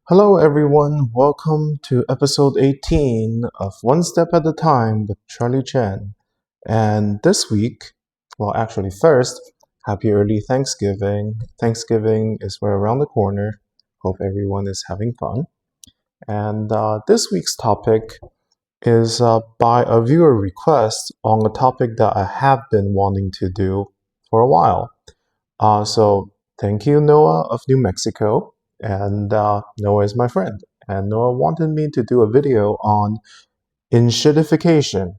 Hello, everyone. Welcome to episode 18 of One Step at a Time with Charlie Chen. And this week, first, happy early Thanksgiving. Thanksgiving is right around the corner. Hope everyone is having fun. And this week's topic is by a viewer request on a topic that I have been wanting to do for a while. So thank you, Noah of New Mexico. And Noah is my friend. And Noah wanted me to do a video on enshittification.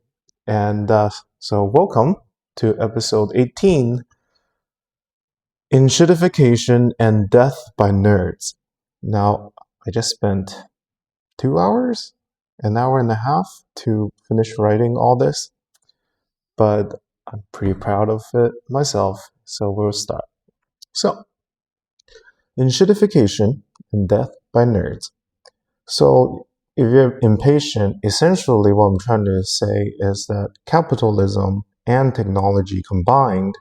And so welcome to episode 18, Enshittification and Death by Nerds. Now, I just spent 2 hours, an hour and a half to finish writing all this. But I'm pretty proud of it myself, so we'll start. So, Enshittification and Death by Nerds. So, if you're impatient, essentially what I'm trying to say is that capitalism and technology combined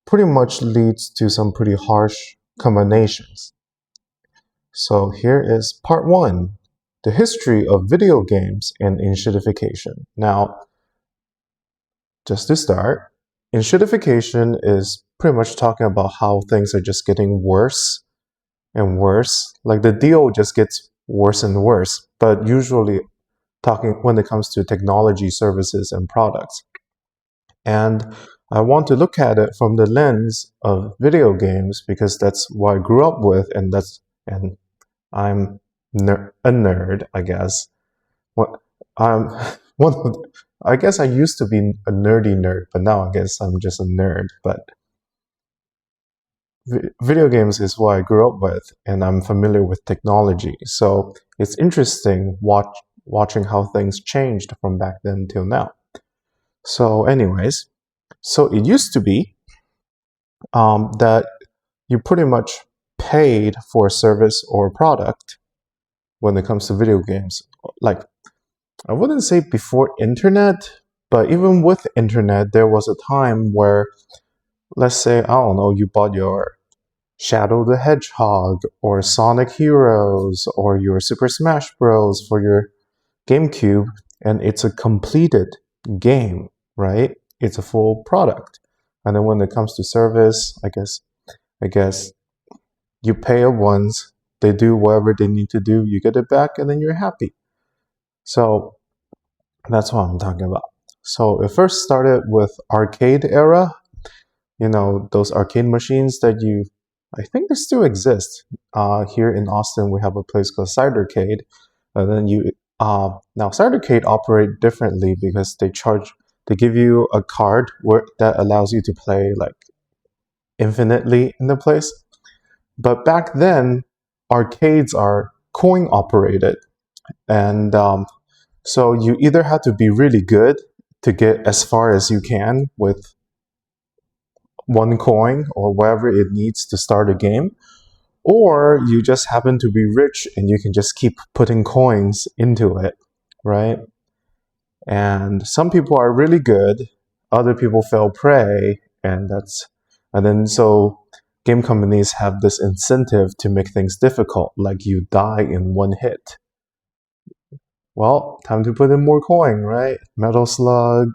pretty much leads to some pretty harsh combinations. So here is part one, the history of video games and enshittification. Now, just to start, enshittification is pretty much talking about how things are just getting worse and worse. Like the deal just gets worse and worse, but usually talking when it comes to technology, services, and products. And I want to look at it from the lens of video games because that's what I grew up with, and I'm a nerd, I guess. What I'm one of I guess I used to be a nerdy nerd, but now I guess I'm just a nerd. But video games is what I grew up with, and I'm familiar with technology. So it's interesting watching how things changed from back then till now. So anyways, so it used to be that you pretty much paid for a service or a product when it comes to video games. Like, I wouldn't say before internet, but even with internet, there was a time where, let's say, I don't know, you bought your Shadow the Hedgehog or Sonic Heroes or your Super Smash Bros. For your GameCube, and it's a completed game, right? It's a full product. And then when it comes to service, I guess you pay it once, they do whatever they need to do, you get it back, and then you're happy. So that's what I'm talking about. So it first started with arcade era. You know, those arcade machines that I think they still exist. Here in Austin, we have a place called Cidercade. And then now Cidercade operate differently because they give you a card that allows you to play like infinitely in the place. But back then, arcades are coin operated. And so you either had to be really good to get as far as you can with one coin or whatever it needs to start a game, or you just happen to be rich and you can just keep putting coins into it, right? And some people are really good, other people fell prey, and then so game companies have this incentive to make things difficult, like you die in one hit. Well, time to put in more coin, right? Metal Slug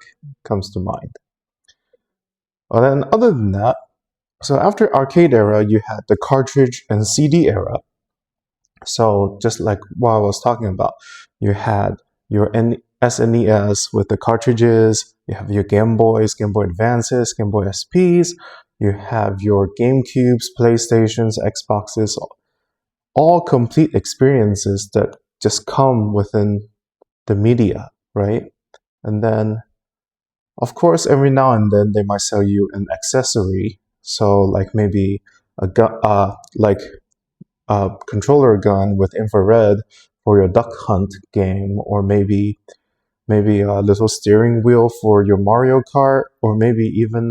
comes to mind. Well, then other than that, so after arcade era, you had the cartridge and CD era. So just like what I was talking about, you had your SNES with the cartridges, you have your Game Boys, Game Boy Advances, Game Boy SPs, you have your GameCubes, PlayStations, Xboxes, all complete experiences that just come within the media, right? And then, of course, every now and then they might sell you an accessory. So like maybe a controller gun with infrared for your duck hunt game, or maybe a little steering wheel for your Mario Kart, or maybe even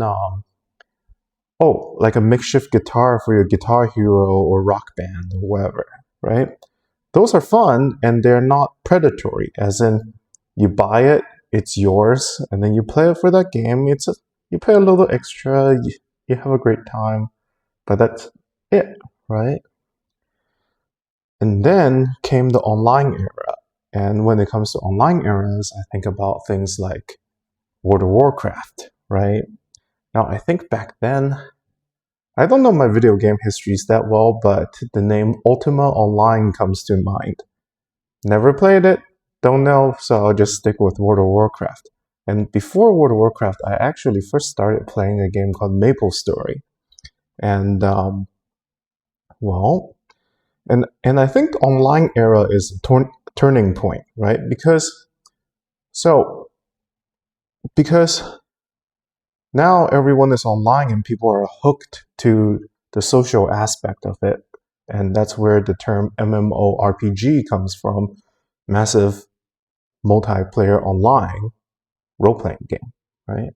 like a makeshift guitar for your Guitar Hero or Rock Band or whatever, right? Those are fun and they're not predatory, as in you buy it, it's yours, and then you play it for that game. You pay a little extra, you have a great time, but that's it, right? And then came the online era. And when it comes to online eras, I think about things like World of Warcraft, right? Now, I think back then, I don't know my video game histories that well, but the name Ultima Online comes to mind. Never played it, don't know, so I'll just stick with World of Warcraft. And before World of Warcraft, I actually first started playing a game called MapleStory. And, well, and I think online era is a turning point, right? Because now everyone is online and people are hooked to the social aspect of it. And that's where the term MMORPG comes from, massive multiplayer online role-playing game, right?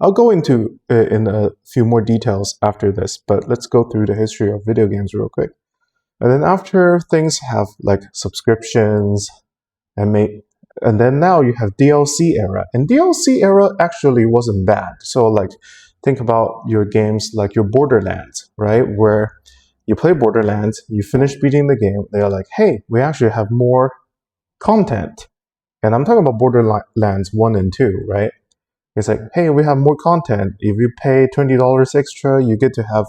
I'll go into in a few more details after this, but let's go through the history of video games real quick. And then after things have like subscriptions and then now you have DLC era. And DLC era actually wasn't bad. So like think about your games like your Borderlands, right? Where you play Borderlands, you finish beating the game, they're like, hey, we actually have more content. And I'm talking about Borderlands 1 and 2, right? It's like, hey, we have more content. If you pay $20 extra, you get to have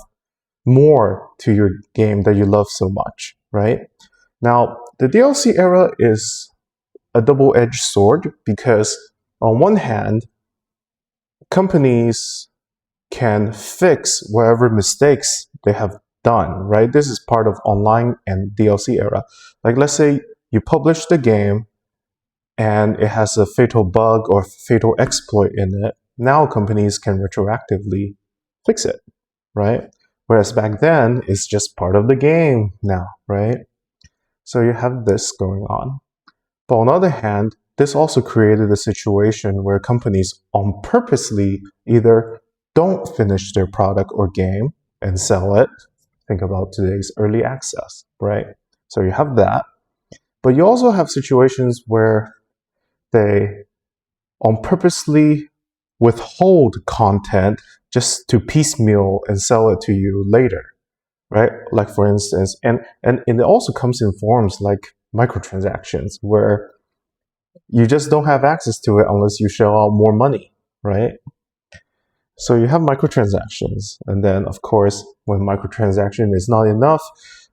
more to your game that you love so much, right? Now, the DLC era is a double-edged sword because on one hand, companies can fix whatever mistakes they have done, right? This is part of online and DLC era. Like let's say you publish the game and it has a fatal bug or fatal exploit in it. Now companies can retroactively fix it, right? Whereas back then, it's just part of the game now, right? So you have this going on. But on the other hand, this also created a situation where companies on purposely either don't finish their product or game and sell it. Think about today's early access, right? So you have that. But you also have situations where they on purposely withhold content just to piecemeal and sell it to you later, right? Like for instance, and it also comes in forms like microtransactions where you just don't have access to it unless you shell out more money, right? So you have microtransactions, and then of course, when microtransaction is not enough,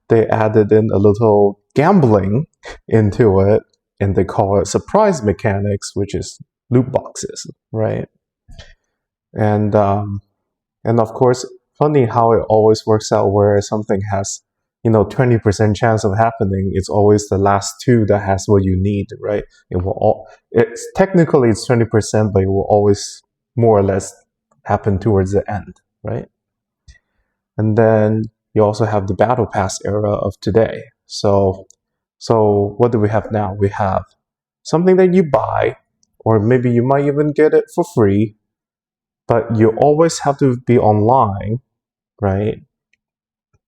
they added in a little gambling into it, and they call it surprise mechanics, which is loot boxes, right? And of course, funny how it always works out where something has 20% chance of happening. It's always the last two that has what you need, right? It's technically it's 20%, but it will always more or less happen towards the end, right? And then you also have the battle pass era of today. So what do we have now? We have something that you buy, or maybe you might even get it for free, but you always have to be online, right?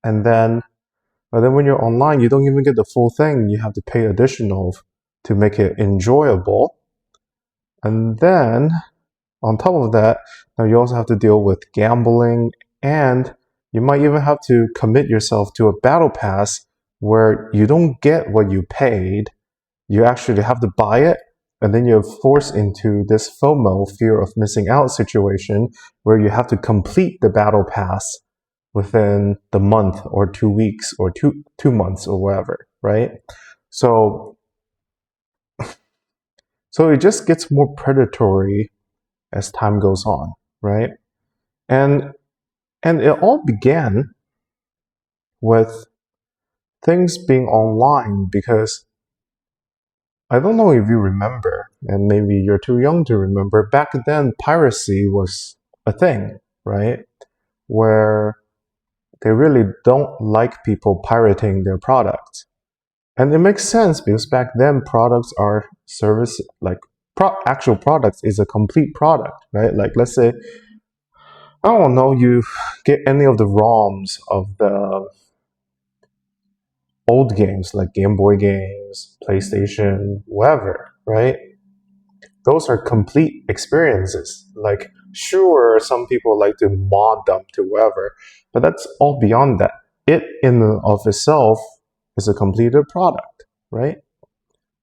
But then when you're online, you don't even get the full thing. You have to pay additional to make it enjoyable. And then on top of that, now you also have to deal with gambling, and you might even have to commit yourself to a battle pass where you don't get what you paid. You actually have to buy it, and then you're forced into this FOMO, fear of missing out situation, where you have to complete the battle pass within the month or 2 weeks or two months or whatever, right? So it just gets more predatory as time goes on, right? And it all began with things being online because I don't know if you remember, and maybe you're too young to remember, back then piracy was a thing, right? Where they really don't like people pirating their products. And it makes sense because back then products are service, like actual products is a complete product, right? Like let's say, I don't know, you get any of the ROMs of the old games like Game Boy games, PlayStation, whatever, right? Those are complete experiences. Like, sure, some people like to mod them to whatever, but that's all beyond that. It in and of itself is a completed product, right?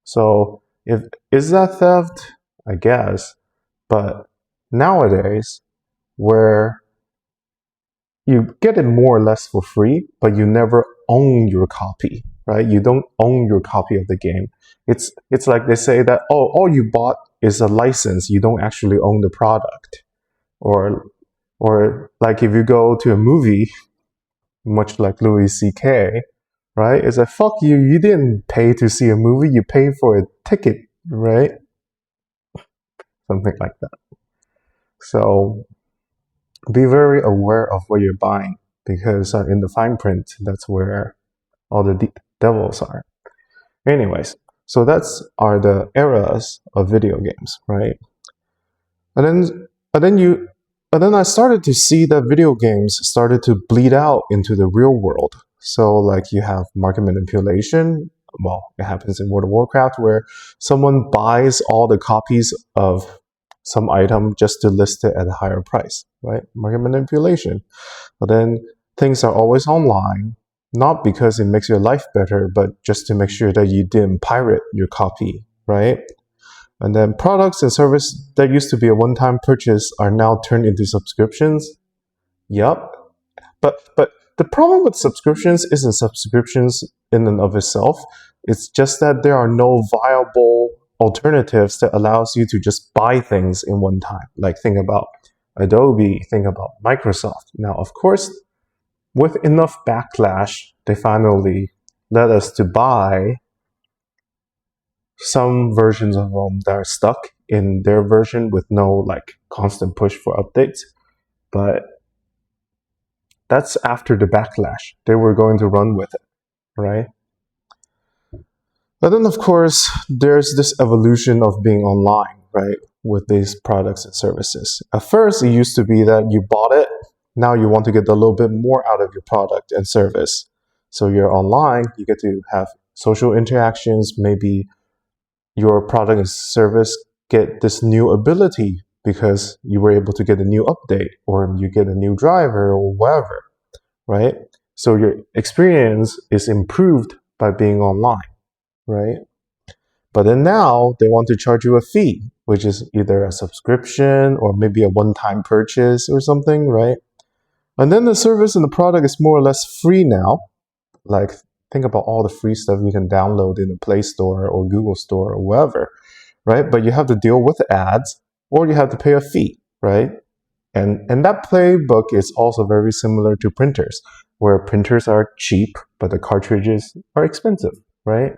So is that theft? I guess. But nowadays, where you get it more or less for free, but you never own your copy, right? You don't own your copy of the game. It's like they say that, oh, all you bought is a license. You don't actually own the product. Or or like if you go to a movie, much like Louis C.K., right? It's like, fuck you, you didn't pay to see a movie, you paid for a ticket, right? Something like that. So be very aware of what you're buying, because in the fine print, that's where all the devils are. Anyways, so that's are the eras of video games, right? And then I started to see that video games started to bleed out into the real world. So like you have market manipulation. Well, it happens in World of Warcraft where someone buys all the copies of some item just to list it at a higher price, right? Market manipulation. But then things are always online, not because it makes your life better, but just to make sure that you didn't pirate your copy, right? And then products and services that used to be a one-time purchase are now turned into subscriptions. Yup. But the problem with subscriptions isn't subscriptions in and of itself. It's just that there are no viable alternatives that allows you to just buy things in one time. Like think about Adobe, think about Microsoft. Now, of course, with enough backlash, they finally let us to buy some versions of them that are stuck in their version with no like constant push for updates. But that's after the backlash. They were going to run with it, right? But then, of course, there's this evolution of being online, right, with these products and services. At first, it used to be that you bought it, now you want to get a little bit more out of your product and service. So you're online, you get to have social interactions, maybe your product and service get this new ability because you were able to get a new update or you get a new driver or whatever, right? So your experience is improved by being online, right? But then now they want to charge you a fee, which is either a subscription or maybe a one-time purchase or something, right? And then the service and the product is more or less free now. Like think about all the free stuff you can download in the Play Store or Google Store or wherever, right? But you have to deal with ads or you have to pay a fee, right? And that playbook is also very similar to printers, where printers are cheap, but the cartridges are expensive, right?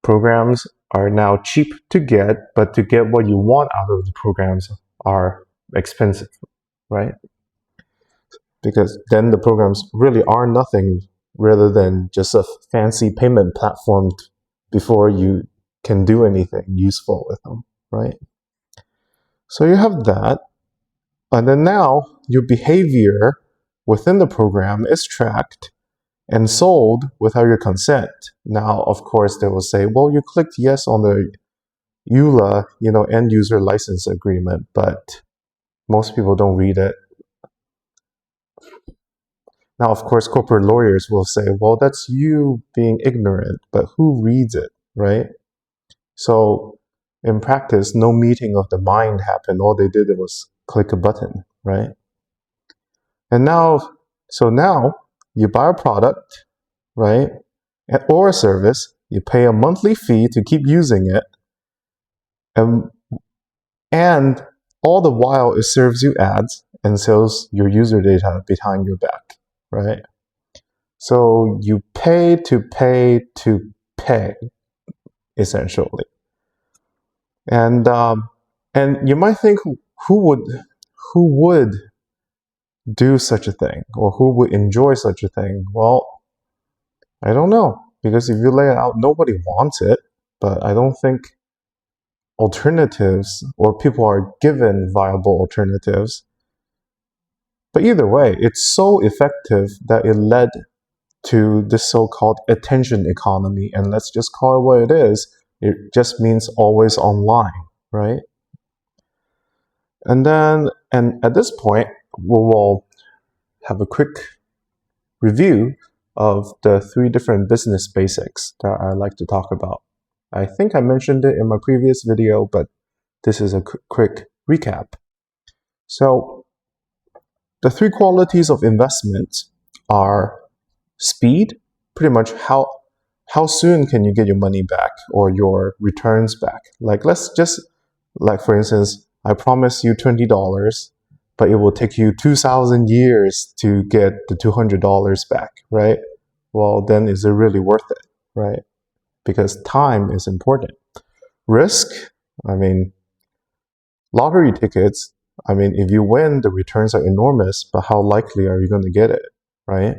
Programs are now cheap to get, but to get what you want out of the programs are expensive, right? Because then the programs really are nothing rather than just a fancy payment platform before you can do anything useful with them, right? So you have that. And then now your behavior within the program is tracked and sold without your consent. Now, of course, they will say, well, you clicked yes on the EULA, end user license agreement, but most people don't read it. Now, of course, corporate lawyers will say, well, that's you being ignorant, but who reads it, right? So in practice, no meeting of the mind happened. All they did was click a button, right? And now you buy a product, right? Or a service, you pay a monthly fee to keep using it, and all the while it serves you ads and sells your user data behind your back, right? So you pay to pay to pay, essentially. And you might think, who would do such a thing, or who would enjoy such a thing? Well, I don't know, because if you lay it out, nobody wants it. But I don't think alternatives or people are given viable alternatives. But either way, it's so effective that it led to this so-called attention economy. And let's just call it what it is. It just means always online, right? And at this point, we'll have a quick review of the 3 different business basics that I like to talk about. I think I mentioned it in my previous video, but this is a quick recap. So the 3 qualities of investment are speed, pretty much how soon can you get your money back or your returns back. Like let's just, like for instance, I promise you $20, but it will take you 2,000 years to get the $200 back, right? Well, then is it really worth it, right? Because time is important. Risk, I mean, lottery tickets, I mean, if you win, the returns are enormous, but how likely are you going to get it, right?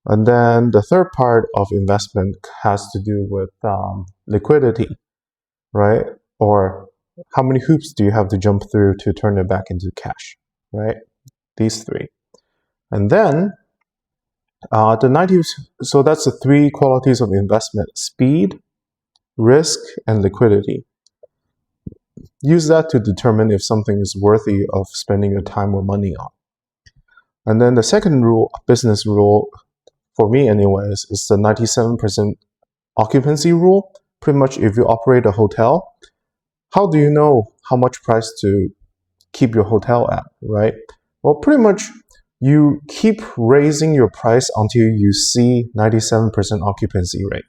And then the third part of investment has to do with liquidity, right? Or how many hoops do you have to jump through to turn it back into cash, right? These 3. And then so that's the 3 qualities of investment: speed, risk, and liquidity. Use that to determine if something is worthy of spending your time or money on. And then the second rule, business rule, for me anyways, is the 97% occupancy rule. Pretty much if you operate a hotel, how do you know how much price to keep your hotel at, right? Well, pretty much you keep raising your price until you see 97% occupancy rate.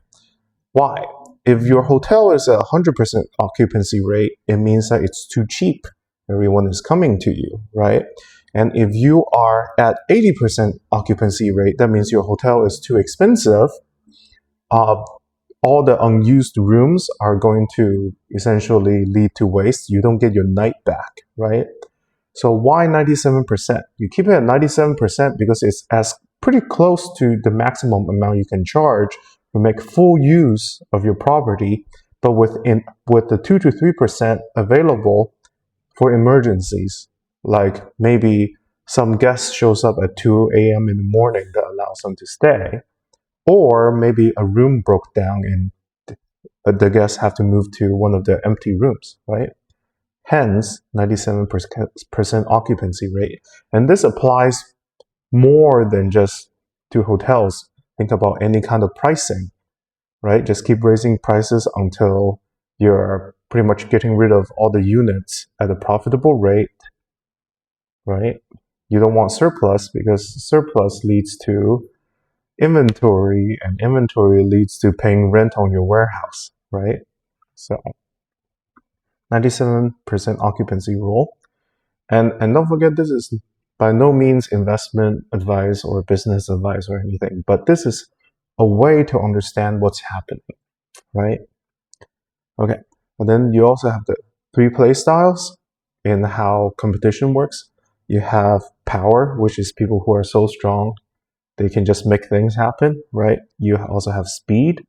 Why? If your hotel is at 100% occupancy rate, it means that it's too cheap. Everyone is coming to you, right? And if you are at 80% occupancy rate, that means your hotel is too expensive. All the unused rooms are going to essentially lead to waste. You don't get your night back, right? So why 97%? You keep it at 97% because it's as pretty close to the maximum amount you can charge to make full use of your property, but with the 2 to 3% available for emergencies, like maybe some guest shows up at 2 a.m. in the morning that allows them to stay, or maybe a room broke down and the guests have to move to one of the empty rooms, right? Hence, 97% occupancy rate. And this applies more than just to hotels. Think about any kind of pricing, right? Just keep raising prices until you're pretty much getting rid of all the units at a profitable rate, right? You don't want surplus because surplus leads to inventory, and inventory leads to paying rent on your warehouse, right? So 97% occupancy rule. And don't forget, this is by no means investment advice or business advice or anything, but this is a way to understand what's happening, right? Okay, and then you also have the 3 play styles in how competition works. You have power, which is people who are so strong they can just make things happen, right? You also have speed,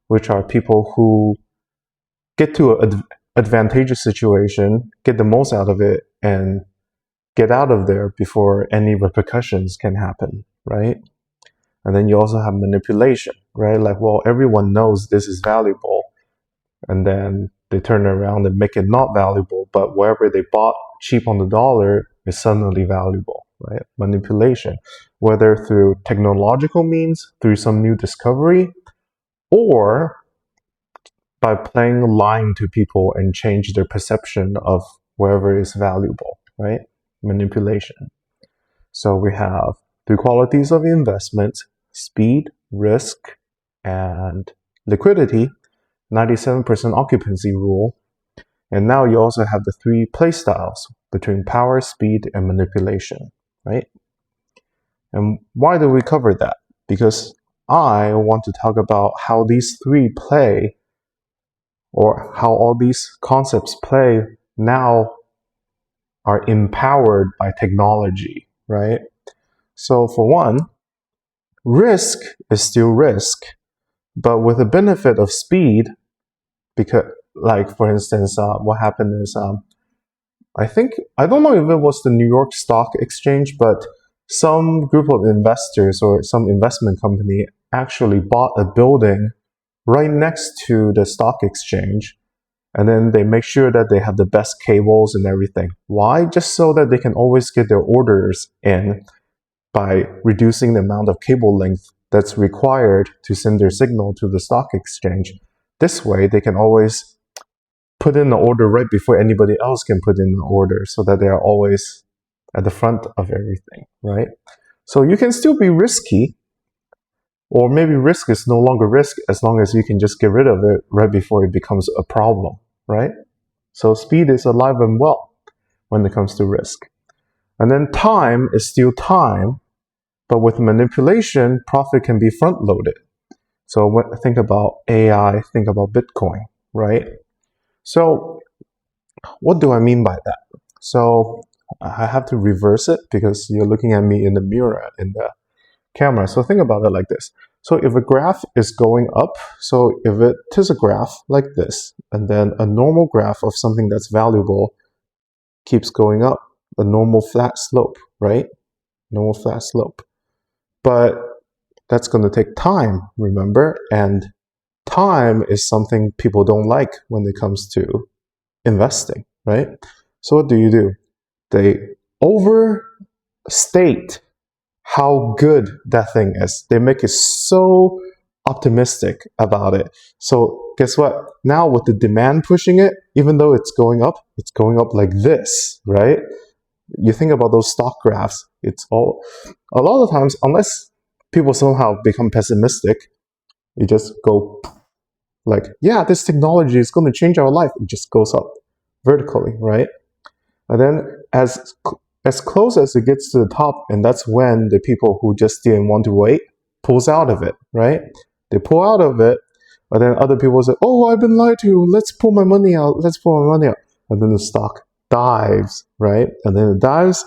which are people who get to an advantageous situation, get the most out of it, and get out of there before any repercussions can happen, right? And then you also have manipulation, right? Like, well, everyone knows this is valuable, and then they turn around and make it not valuable, but wherever they bought cheap on the dollar is suddenly valuable, right? Manipulation, whether through technological means, through some new discovery, or by playing lying to people and change their perception of wherever is valuable, right? Manipulation. So we have 3 qualities of investment: speed, risk, and liquidity, 97% occupancy rule. And now you also have the 3 play styles between power, speed, and manipulation, right? And why do we cover that? Because I want to talk about how these 3 play, or how all these concepts play now are empowered by technology, right? So for one, risk is still risk, but with the benefit of speed, because, like, for instance, what happened is, I don't know if it was the New York Stock Exchange, but some group of investors or some investment company actually bought a building right next to the stock exchange, and then they make sure that they have the best cables and everything. Why? Just so that they can always get their orders in by reducing the amount of cable length that's required to send their signal to the stock exchange. This way, they can always put in the order right before anybody else can put in the order, so that they are always at the front of everything, right? So you can still be risky, or maybe risk is no longer risk as long as you can just get rid of it right before it becomes a problem, right? So speed is alive and well when it comes to risk. And then time is still time, but with manipulation, profit can be front-loaded. So think about AI, think about Bitcoin, right? So what do I mean by that? So I have to reverse it because you're looking at me in the mirror in the camera. So think about it like this. So if a graph is going up, so if it is a graph like this, and then a normal graph of something that's valuable keeps going up, a normal flat slope, right? Normal flat slope. But that's going to take time, remember? And time is something people don't like when it comes to investing, right? So what do? They overstate how good that thing is. They make it so optimistic about it. So guess what? Now with the demand pushing it, even though it's going up like this, right? You think about those stock graphs, it's all, a lot of times, unless people somehow become pessimistic, you just go like, yeah, this technology is going to change our life. It just goes up vertically, right? And then as close as it gets to the top, and that's when the people who just didn't want to wait pulls out of it, right? They pull out of it, and then other people say, oh, I've been lied to, let's pull my money out, and then the stock dives, right? And then it dives,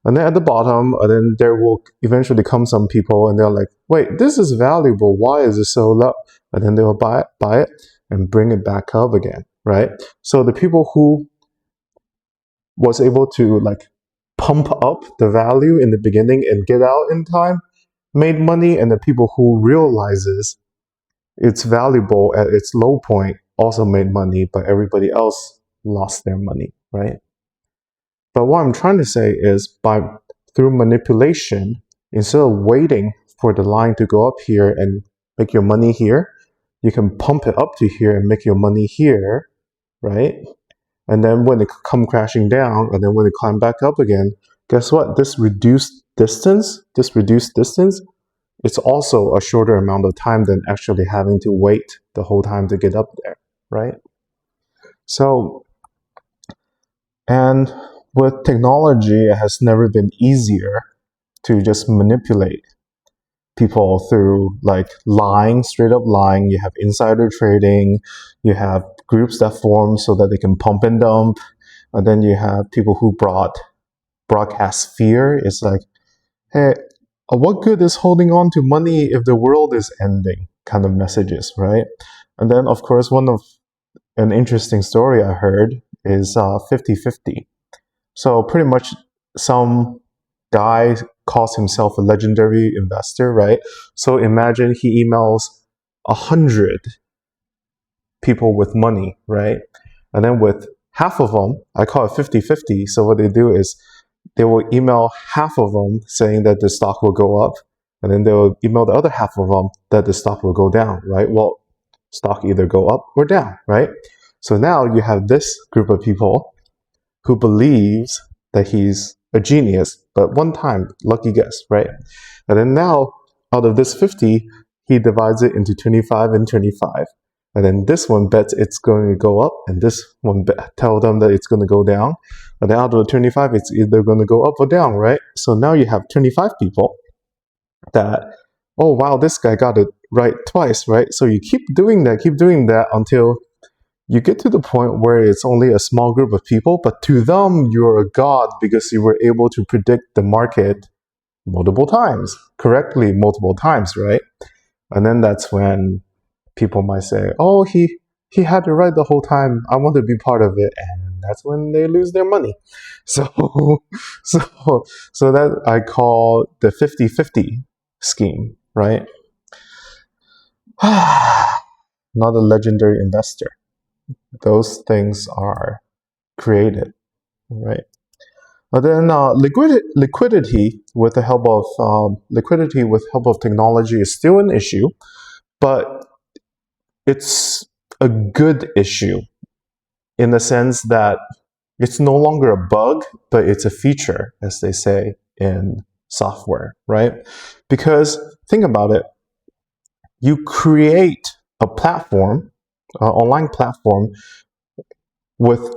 and then at the bottom, and then there will eventually come some people, and they're like, wait, this is valuable, why is it so low? And then they'll buy it, and bring it back up again, right? So the people who was able to like pump up the value in the beginning and get out in time made money, and the people who realizes it's valuable at its low point also made money, but everybody else lost their money, right? But what I'm trying to say is, through manipulation, instead of waiting for the line to go up here and make your money here, you can pump it up to here and make your money here, right? And then when it come crashing down, and then when it climb back up again, guess what? This reduced distance, it's also a shorter amount of time than actually having to wait the whole time to get up there, right? So, and with technology, it has never been easier to just manipulate people through like lying, straight up lying. You have insider trading, you have groups that form so that they can pump and dump, and then you have people who broadcast fear. It's like, hey, what good is holding on to money if the world is ending, kind of messages, right? And then of course an interesting story I heard is 50-50. So pretty much some guy calls himself a legendary investor, right? So imagine he emails 100 people with money, right? And then with half of them, I call it 50-50. So what they do is they will email half of them saying that the stock will go up, and then they will email the other half of them that the stock will go down, right? Well, stock either go up or down, right? So now you have this group of people who believes that he's a genius, but one time, lucky guess, right? And then now, out of this 50, he divides it into 25 and 25. And then this one bets it's going to go up, and this one tell them that it's going to go down. And then out of the 25, it's either going to go up or down, right? So now you have 25 people that, oh wow, this guy got it right twice, right? So you keep doing that until you get to the point where it's only a small group of people, but to them, you're a god because you were able to predict the market correctly multiple times, right? And then that's when people might say, oh, he had it right the whole time, I want to be part of it, and that's when they lose their money. So that I call the 50-50 scheme, right? Not a legendary investor. Those things are created, right? But then liquidity with the help of technology is still an issue, but it's a good issue in the sense that it's no longer a bug, but it's a feature, as they say in software, right? Because think about it, you create a platform, an online platform with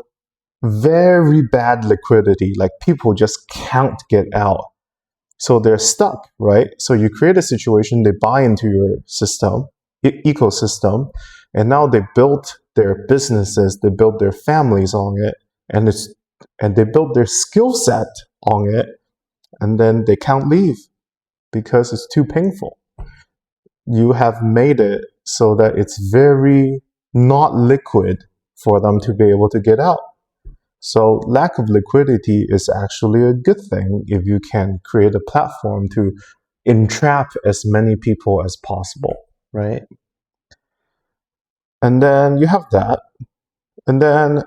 very bad liquidity, like people just can't get out. So they're stuck, right? So you create a situation, they buy into your system, ecosystem, and now they built their businesses, they built their families on it, and they built their skill set on it, and then they can't leave because it's too painful. You have made it so that it's very not liquid for them to be able to get out. So lack of liquidity is actually a good thing if you can create a platform to entrap as many people as possible, right? And then you have that. And then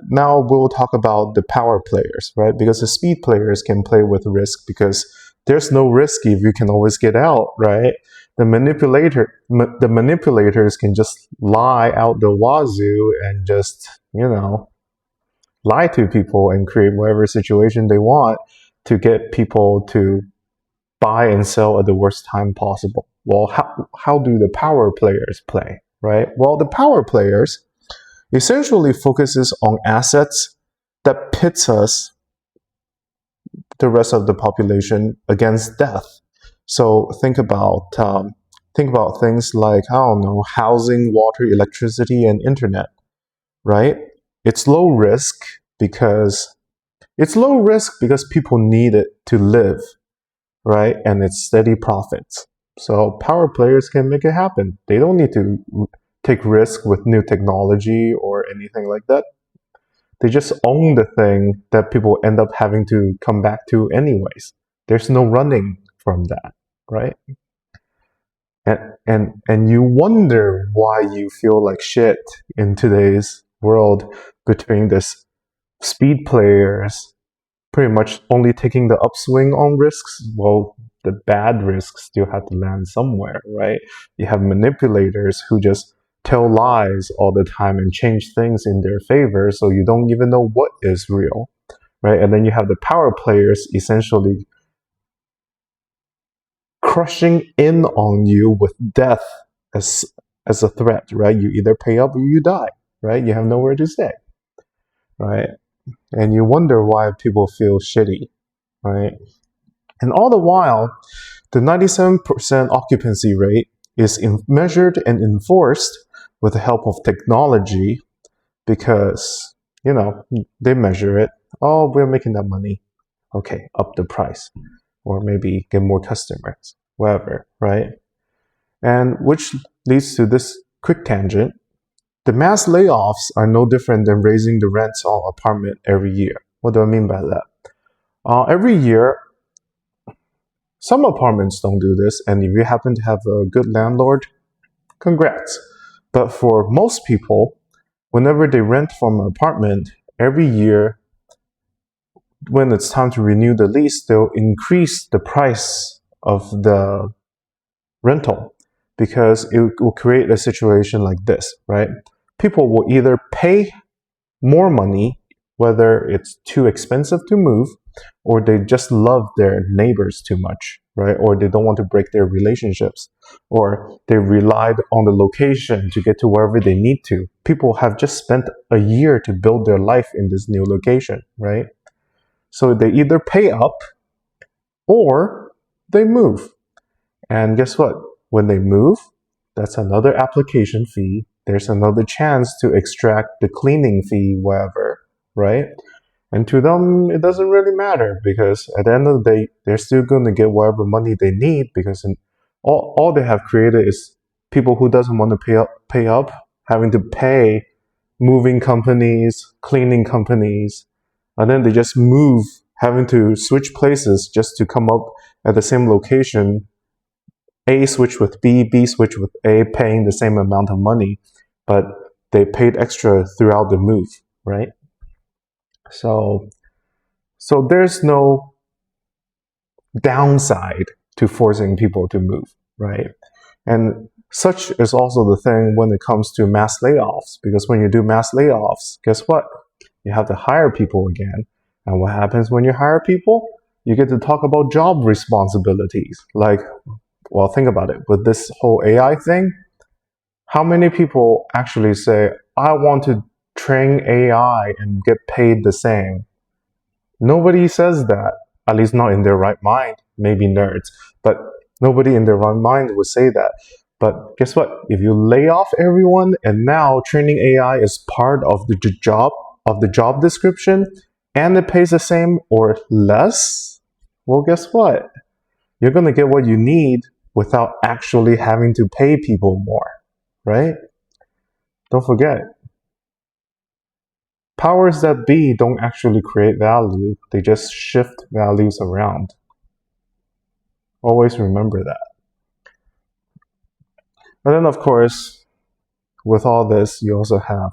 now we'll talk about the power players, right? Because the speed players can play with risk because there's no risk if you can always get out, right? The manipulators can just lie out the wazoo and just, lie to people and create whatever situation they want to get people to buy and sell at the worst time possible. Well, how do the power players play, right? Well, the power players essentially focuses on assets that pits us, the rest of the population, against death. So think about things like, I don't know, housing, water, electricity, and internet, right? It's low risk because people need it to live, right? And it's steady profits. So power players can make it happen. They don't need to take risk with new technology or anything like that. They just own the thing that people end up having to come back to anyways. There's no running from that, right? And you wonder why you feel like shit in today's world between this speed players pretty much only taking the upswing on risks. Well, the bad risks still have to land somewhere, right? You have manipulators who just tell lies all the time and change things in their favor, so you don't even know what is real, right? And then you have the power players essentially crushing in on you with death as a threat, right? You either pay up or you die, right? You have nowhere to stay, right? And you wonder why people feel shitty, right? And all the while, the 97% occupancy rate is measured and enforced with the help of technology because, they measure it. Oh, we're making that money. Okay, up the price. Or maybe get more customers, whatever, right? And which leads to this quick tangent. The mass layoffs are no different than raising the rents on apartment every year. What do I mean by that? Every year, some apartments don't do this, and if you happen to have a good landlord, congrats. But for most people, whenever they rent from an apartment, every year, when it's time to renew the lease, they'll increase the price of the rental because it will create a situation like this, right? People will either pay more money, whether it's too expensive to move, or they just love their neighbors too much, right? Or they don't want to break their relationships, or they relied on the location to get to wherever they need to. People have just spent a year to build their life in this new location, right? So they either pay up or they move. And guess what? When they move, that's another application fee. There's another chance to extract the cleaning fee, wherever, right? And to them, it doesn't really matter because at the end of the day, they're still going to get whatever money they need because all they have created is people who doesn't want to pay up having to pay moving companies, cleaning companies, and then they just move, having to switch places just to come up at the same location. A switch with B switch with A, paying the same amount of money, but they paid extra throughout the move, right? So, so there's no downside to forcing people to move, right? And such is also the thing when it comes to mass layoffs, because when you do mass layoffs, guess what? You have to hire people again. And what happens when you hire people? You get to talk about job responsibilities. Like, well, think about it. With this whole AI thing, how many people actually say, I want to train AI and get paid the same? Nobody says that, at least not in their right mind. Maybe nerds, but nobody in their right mind would say that. But guess what? If you lay off everyone and now training AI is part of the job description and it pays the same or less, well, guess what? You're going to get what you need without actually having to pay people more, right? Don't forget, powers that be don't actually create value, they just shift values around. Always remember that. And then, of course, with all this, you also have,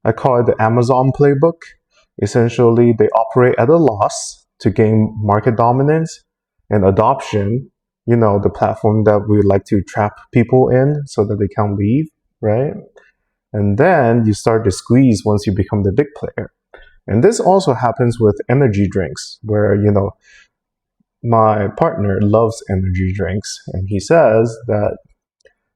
I call it the Amazon playbook. Essentially, they operate at a loss to gain market dominance and adoption, the platform that we like to trap people in so that they can't leave, right? And then you start to squeeze once you become the big player. And this also happens with energy drinks, where, my partner loves energy drinks, and he says that,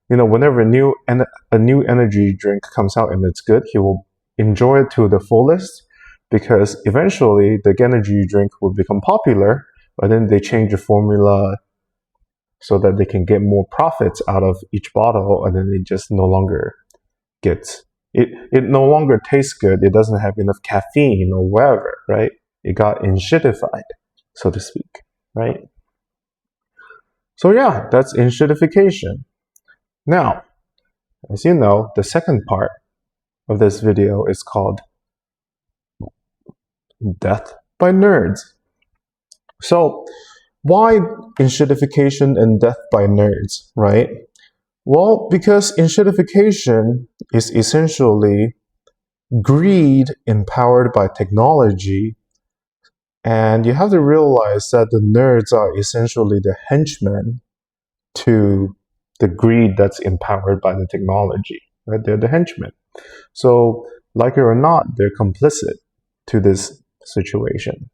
whenever a new energy drink comes out and it's good, he will enjoy it to the fullest because eventually the energy drink will become popular, but then they change the formula so that they can get more profits out of each bottle, and then it just no longer gets it no longer tastes good. It doesn't have enough caffeine or whatever, right? It got enshittified, so to speak, right? So yeah, that's enshittification. Now, as you know, the second part of this video is called Death by Nerds. So, why enshittification and death by nerds, right? Well, because enshittification is essentially greed empowered by technology, and you have to realize that the nerds are essentially the henchmen to the greed that's empowered by the technology, right? They're the henchmen. So, like it or not, they're complicit to this situation.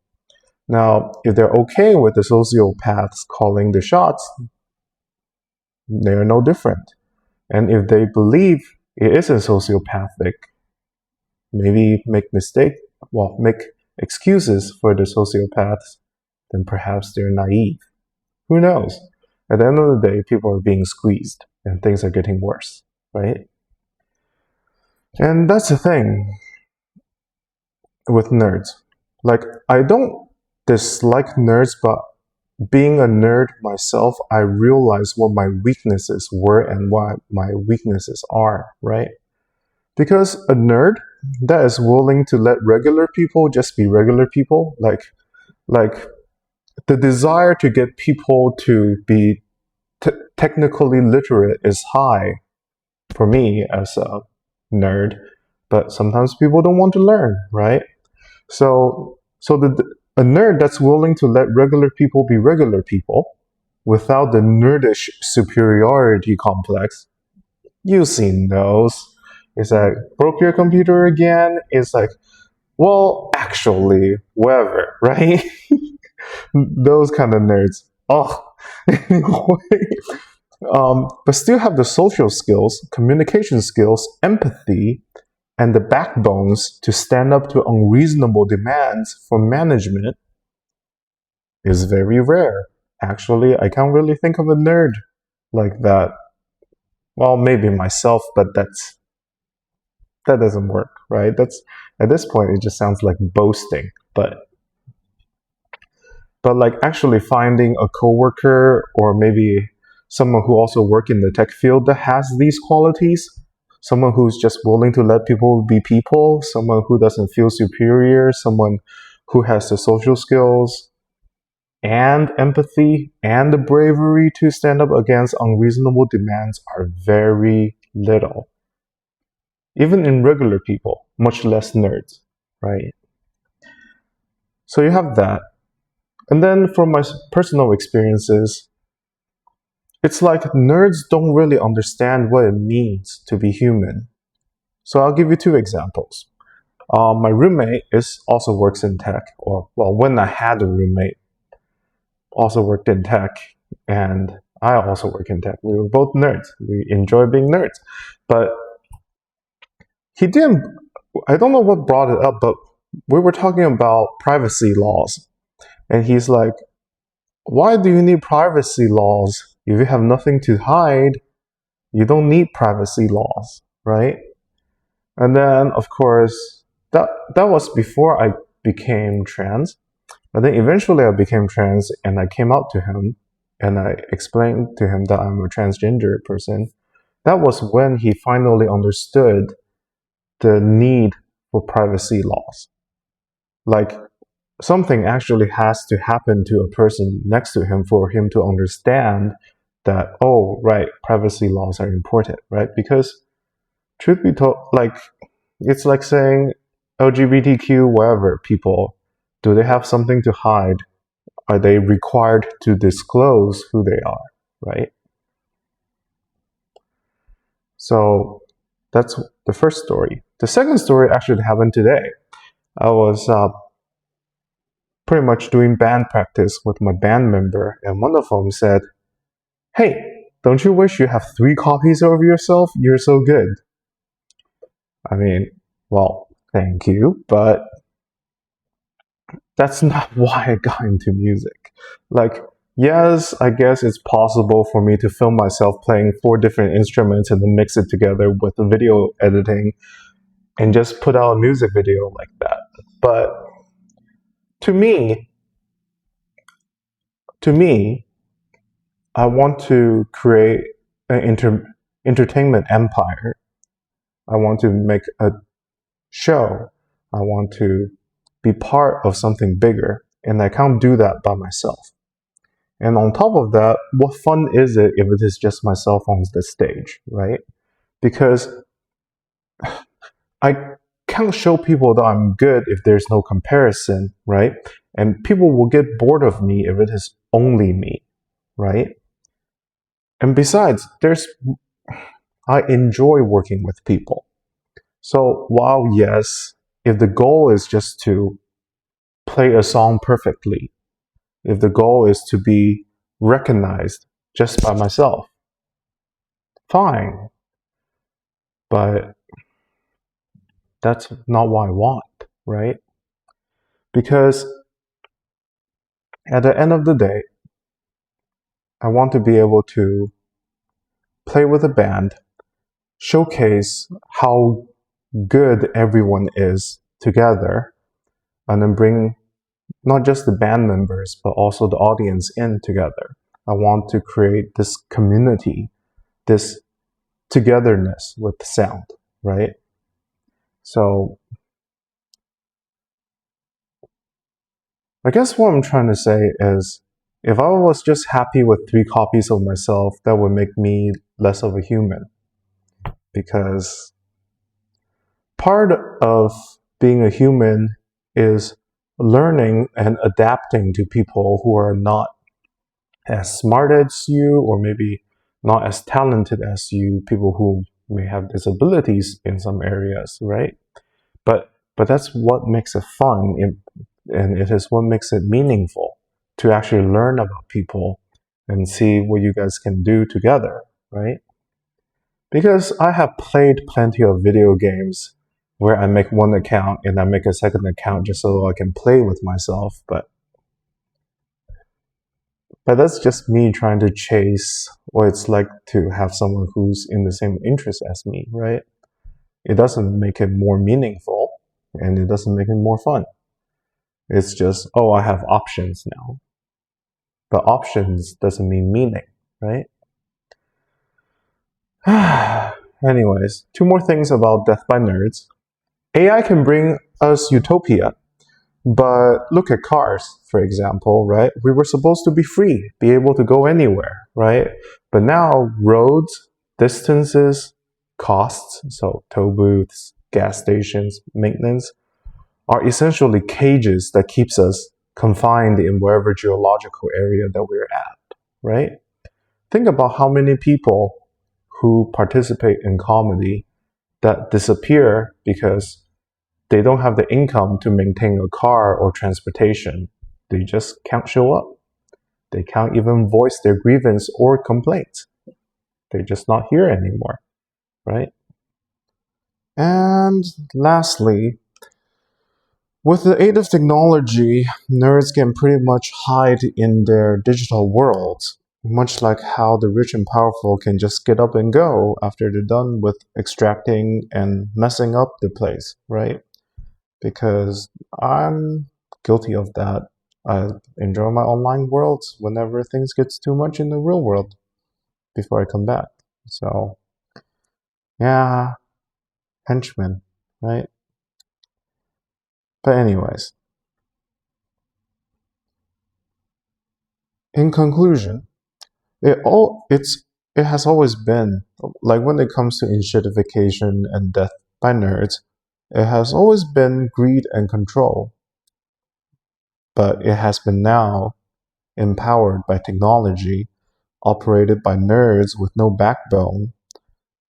Now, if they're okay with the sociopaths calling the shots, they're no different. And if they believe it isn't sociopathic, maybe make excuses for the sociopaths, then perhaps they're naive. Who knows? At the end of the day, people are being squeezed and things are getting worse, right? And that's the thing with nerds. Like, I don't dislike nerds, but being a nerd myself, I realized what my weaknesses were and what my weaknesses are, right? Because a nerd that is willing to let regular people just be regular people, like the desire to get people to be technically literate is high for me as a nerd, but sometimes people don't want to learn, right? So a nerd that's willing to let regular people be regular people without the nerdish superiority complex, you've seen those. It's like, broke your computer again? It's like, well, actually, whatever, right? Those kind of nerds. Oh, but still have the social skills, communication skills, empathy, and the backbones to stand up to unreasonable demands from management is very rare. Actually, I can't really think of a nerd like that. Well, maybe myself, but that doesn't work, right? That's at this point it just sounds like boasting, but like actually finding a coworker or maybe someone who also work in the tech field that has these qualities, someone who's just willing to let people be people, someone who doesn't feel superior, someone who has the social skills and empathy and the bravery to stand up against unreasonable demands are very little. Even in regular people, much less nerds, right? So you have that. And then from my personal experiences, it's like nerds don't really understand what it means to be human. So I'll give you two examples. My roommate also works in tech, or well, when I had a roommate, also worked in tech, and I also work in tech. We were both nerds. We enjoy being nerds, but he didn't. I don't know what brought it up, but we were talking about privacy laws, and he's like, "Why do you need privacy laws if you have nothing to hide? You don't need privacy laws, right?" And then, of course, that was before I became trans. But then eventually I became trans and I came out to him and I explained to him that I'm a transgender person. That was when he finally understood the need for privacy laws. Like, something actually has to happen to a person next to him for him to understand that, oh, right, privacy laws are important, right? Because, truth be told, like, it's like saying LGBTQ, whatever people, do they have something to hide? Are they required to disclose who they are, right? So that's the first story. The second story actually happened today. I was pretty much doing band practice with my band member, and one of them said, "Hey, don't you wish you have 3 copies of yourself? You're so good." I mean, well, thank you, but that's not why I got into music. Like, yes, I guess it's possible for me to film myself playing 4 different instruments and then mix it together with the video editing and just put out a music video like that. But to me, to me, I want to create an entertainment empire. I want to make a show. I want to be part of something bigger, and I can't do that by myself. And on top of that, what fun is it if it is just myself on the stage, right? Because I can't show people that I'm good if there's no comparison, right? And people will get bored of me if it is only me, right? And besides, I enjoy working with people. So while yes, if the goal is just to play a song perfectly, if the goal is to be recognized just by myself, fine. But that's not what I want, right? Because at the end of the day, I want to be able to play with a band, showcase how good everyone is together, and then bring not just the band members, but also the audience in together. I want to create this community, this togetherness with the sound, right? So I guess what I'm trying to say is, if I was just happy with 3 copies of myself, that would make me less of a human. Because part of being a human is learning and adapting to people who are not as smart as you, or maybe not as talented as you, people who may have disabilities in some areas, right? But that's what makes it fun, and it is what makes it meaningful to actually learn about people and see what you guys can do together, right? Because I have played plenty of video games where I make one account and I make a second account just so I can play with myself, but that's just me trying to chase what it's like to have someone who's in the same interest as me, right? It doesn't make it more meaningful, and it doesn't make it more fun. It's just, oh, I have options now. But options doesn't mean meaning, right? Anyways, 2 more things about Death by Nerds. AI can bring us utopia, but look at cars, for example, right? We were supposed to be free, be able to go anywhere, right? But now roads, distances, costs, so toll booths, gas stations, maintenance, are essentially cages that keeps us confined in wherever geological area that we're at, right? Think about how many people who participate in comedy that disappear because they don't have the income to maintain a car or transportation. They just can't show up. They can't even voice their grievance or complaints. They're just not here anymore, right? And lastly, with the aid of technology, nerds can pretty much hide in their digital worlds, much like how the rich and powerful can just get up and go after they're done with extracting and messing up the place, right? Because I'm guilty of that. I enjoy my online worlds whenever things gets too much in the real world before I come back. So, yeah, henchmen, right? But anyways, in conclusion, it has always been like when it comes to enshittification and death by nerds, it has always been greed and control, but it has been now empowered by technology, operated by nerds with no backbone,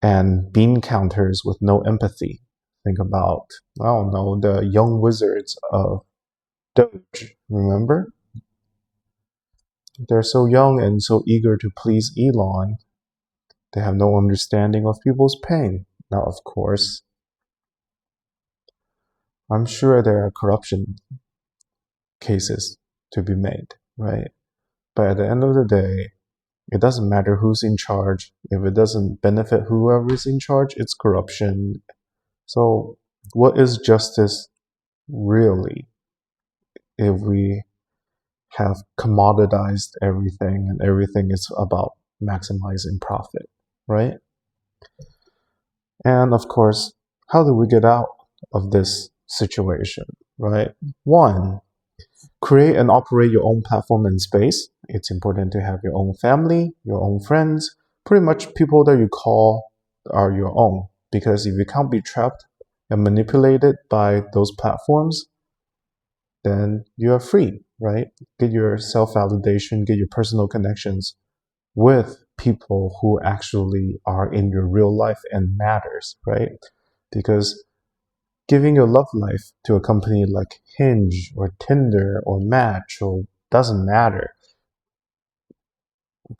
and bean counters with no empathy. Think about, I don't know, the young wizards of Doge, remember? They're so young and so eager to please Elon, they have no understanding of people's pain. Now, of course, I'm sure there are corruption cases to be made, right? But at the end of the day, it doesn't matter who's in charge. If it doesn't benefit whoever is in charge, it's corruption. So, what is justice really if we have commoditized everything and everything is about maximizing profit, right? And of course, how do we get out of this situation, right? One, create and operate your own platform and space. It's important to have your own family, your own friends, pretty much people that you call are your own. Because if you can't be trapped and manipulated by those platforms, then you are free, right? Get your self-validation, get your personal connections with people who actually are in your real life and matters, right? Because giving your love life to a company like Hinge or Tinder or Match or doesn't matter.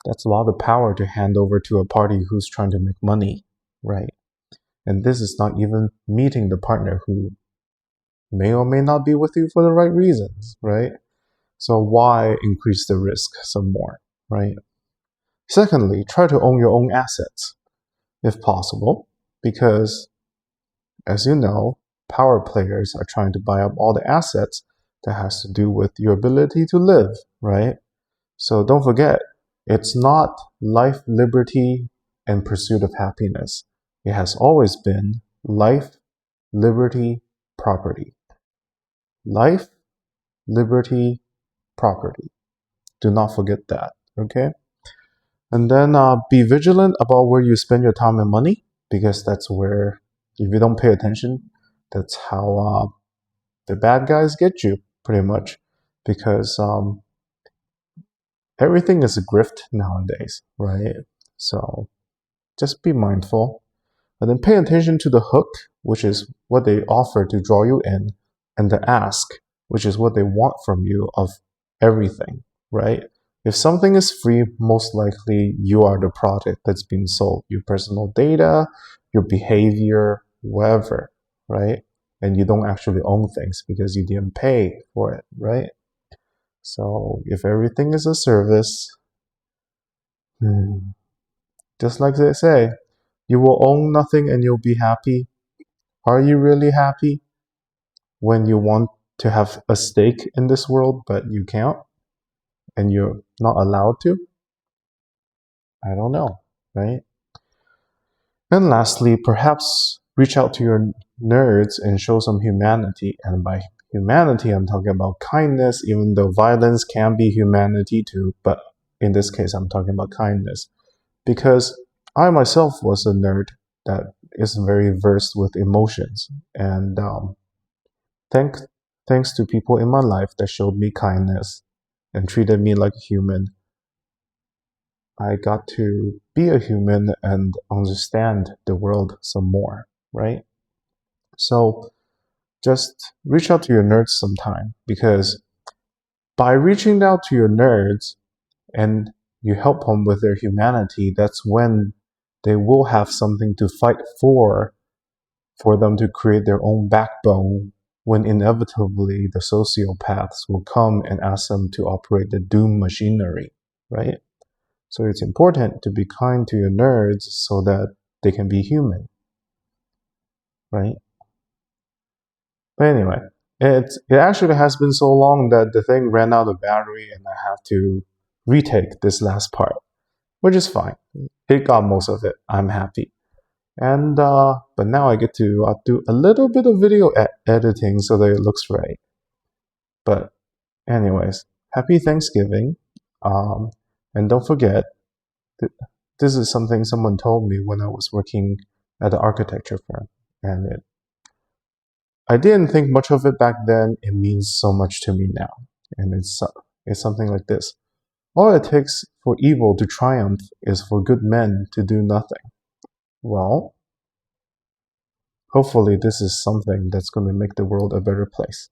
That's a lot of power to hand over to a party who's trying to make money, right? And this is not even meeting the partner who may or may not be with you for the right reasons, right? So why increase the risk some more, right? Secondly, try to own your own assets, if possible, because as you know, power players are trying to buy up all the assets that has to do with your ability to live, right? So don't forget, it's not life, liberty, and pursuit of happiness. It has always been life, liberty, property. Life, liberty, property. Do not forget that, okay? And then be vigilant about where you spend your time and money, because that's where, if you don't pay attention, that's how the bad guys get you, pretty much. Because everything is a grift nowadays, right? So just be mindful. And then pay attention to the hook, which is what they offer to draw you in, and the ask, which is what they want from you of everything, right? If something is free, most likely you are the product that's being sold. Your personal data, your behavior, whatever, right? And you don't actually own things because you didn't pay for it, right? So if everything is a service, just like they say, you will own nothing and you'll be happy. Are you really happy when you want to have a stake in this world, but you can't and you're not allowed to? I don't know, right? And lastly, perhaps reach out to your nerds and show some humanity. And by humanity, I'm talking about kindness, even though violence can be humanity too. But in this case, I'm talking about kindness. Because I myself was a nerd that is very versed with emotions. And thanks to people in my life that showed me kindness and treated me like a human, I got to be a human and understand the world some more, right? So just reach out to your nerds sometime, because by reaching out to your nerds and you help them with their humanity, that's when they will have something to fight for them to create their own backbone, when inevitably the sociopaths will come and ask them to operate the doom machinery, right? So it's important to be kind to your nerds so that they can be human, right? But anyway, it actually has been so long that the thing ran out of battery and I have to retake this last part, which is fine. It got most of it. I'm happy. And but now I get to do a little bit of video editing so that it looks right. But anyways, happy Thanksgiving. Um, and don't forget, this is something someone told me when I was working at the architecture firm, and I didn't think much of it back then. It means so much to me now, and it's something like this: all it takes for evil to triumph is for good men to do nothing. Well, hopefully this is something that's going to make the world a better place.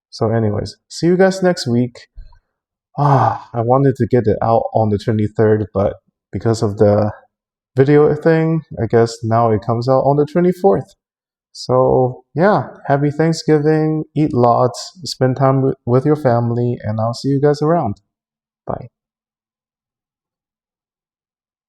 So anyways, see you guys next week. I wanted to get it out on the 23rd, but because of the video thing, I guess now it comes out on the 24th. So yeah, happy Thanksgiving, eat lots, spend time with your family, and I'll see you guys around. Bye.